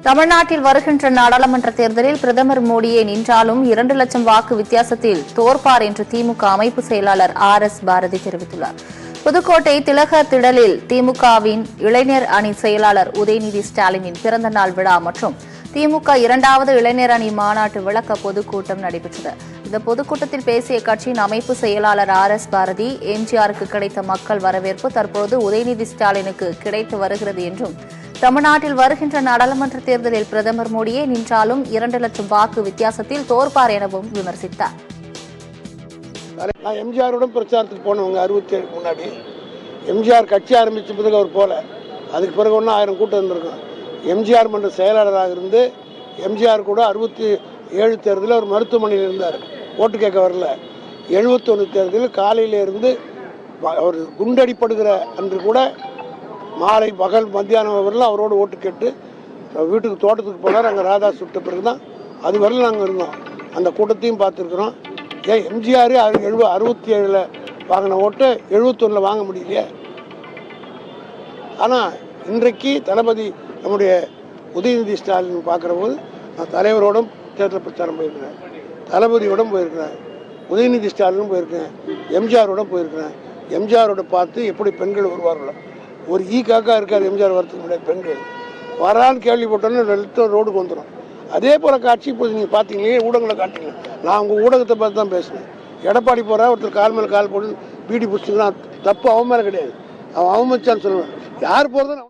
தமிழ்நாட்டில் வருகின்ற நாடாளுமன்ற தேர்தலில் பிரதமர் மோடியே நின்றாலும் 2 லட்சம் வாக்கு வித்தியாசத்தில் தோற்பார் என்று திமுக அமைப்பு செயலாளர் RS பாரதி தெரிவித்துள்ளார். புதுக்கோட்டை திலகர் திடலில் திமுகவின் இளைஞர் அணி செயலாளர் உதயநிதி ஸ்டாலினின் பிறந்தநாள் விழா மற்றும் திமுக 2வது இளைஞர் அணி மாநாட்டு விளக்க பொதுக்கூட்டம் நடைபெற்றது. இந்த பொதுக்கூட்டத்தில் பேசிய கட்சியின் அமைப்பு செயலாளர் RS பாரதி, எம்ஜிஆருக்கு கிடைத்த மக்கள் வரவேற்பு தற்போது உதயநிதி ஸ்டாலினுக்கு கிடைத்து வருகிறது என்றும், தமிழ்நாட்டில் வருகின்ற நாடாளுமன்ற தேர்தலில் பிரதமர் மோடியே நின்றாலும் 2 லட்சம் வாக்கு வித்தியாசத்தில் தோற்பார் எனவும் விமர்சித்தார். நான் எம்ஜிஆருடன் பிரச்சாரத்துக்கு போனவங்க 67 முன்னாடி எம்ஜிஆர் கட்சி ஆரம்பிச்ச பிறகு அவர் போல, அதுக்கு பிறகு ஒன்றும் 1000 கூட்டம் இருந்திருக்கும். எம்ஜிஆர் மன்ற செயலாளராக இருந்து எம்ஜிஆர் கூட 67 தேர்தலில் ஒரு மருத்துவமனையில் இருந்தார், ஓட்டு கேட்க வரல. 71 தேர்தலில் காலையில் இருந்து அவர் குண்டடிப்படுகிற அன்று கூட மாலை பகல் மத்தியானம் வரலாம் அவரோட ஓட்டு கேட்டு வீட்டுக்கு தோட்டத்துக்கு போனார். அங்கே ராதா சுட்ட பிறகு தான் அது வரல நாங்கள் இருந்தோம். அந்த கூட்டத்தையும் பார்த்துருக்குறோம். ஏன் எம்ஜிஆர் 67 வாங்கின ஓட்டு 71 வாங்க முடியலையே. ஆனால் இன்றைக்கு தளபதி நம்முடைய உதயநிதி ஸ்டாலின் பார்க்குற போது நான் தலைவரோடும் தேர்தல் பிரச்சாரம் போயிருக்கிறேன், தளபதியோடும் போயிருக்கிறேன், உதயநிதி ஸ்டாலினும் போயிருக்கேன், எம்ஜிஆரோட போயிருக்கிறேன். எம்ஜிஆரோட பார்த்து எப்படி பெண்கள் வருவார்களோ, ஒரு காக்கா இருக்கார் எம்ஜிஆர் வரத்துக்கு முன்னாடி பெண்கள் வரான்னு கேள்விப்பட்டோன்னு ரோடுக்கு வந்துடும். அதே போல் காட்சி இப்போது நீங்கள் பார்த்தீங்களே, ஊடகங்களை காட்டிங்க. நான் உங்கள் ஊடகத்தை பார்த்து தான் பேசினேன். எடப்பாடி போகிறா ஒருத்தர் கால் மேலே கால் போட்டு பீடி பிடிச்சிங்கன்னா தப்பு அவன் மேலே கிடையாது, அவன் அவமதிச்சான்னு சொல்லுவேன். யார் போகிறதுன்னு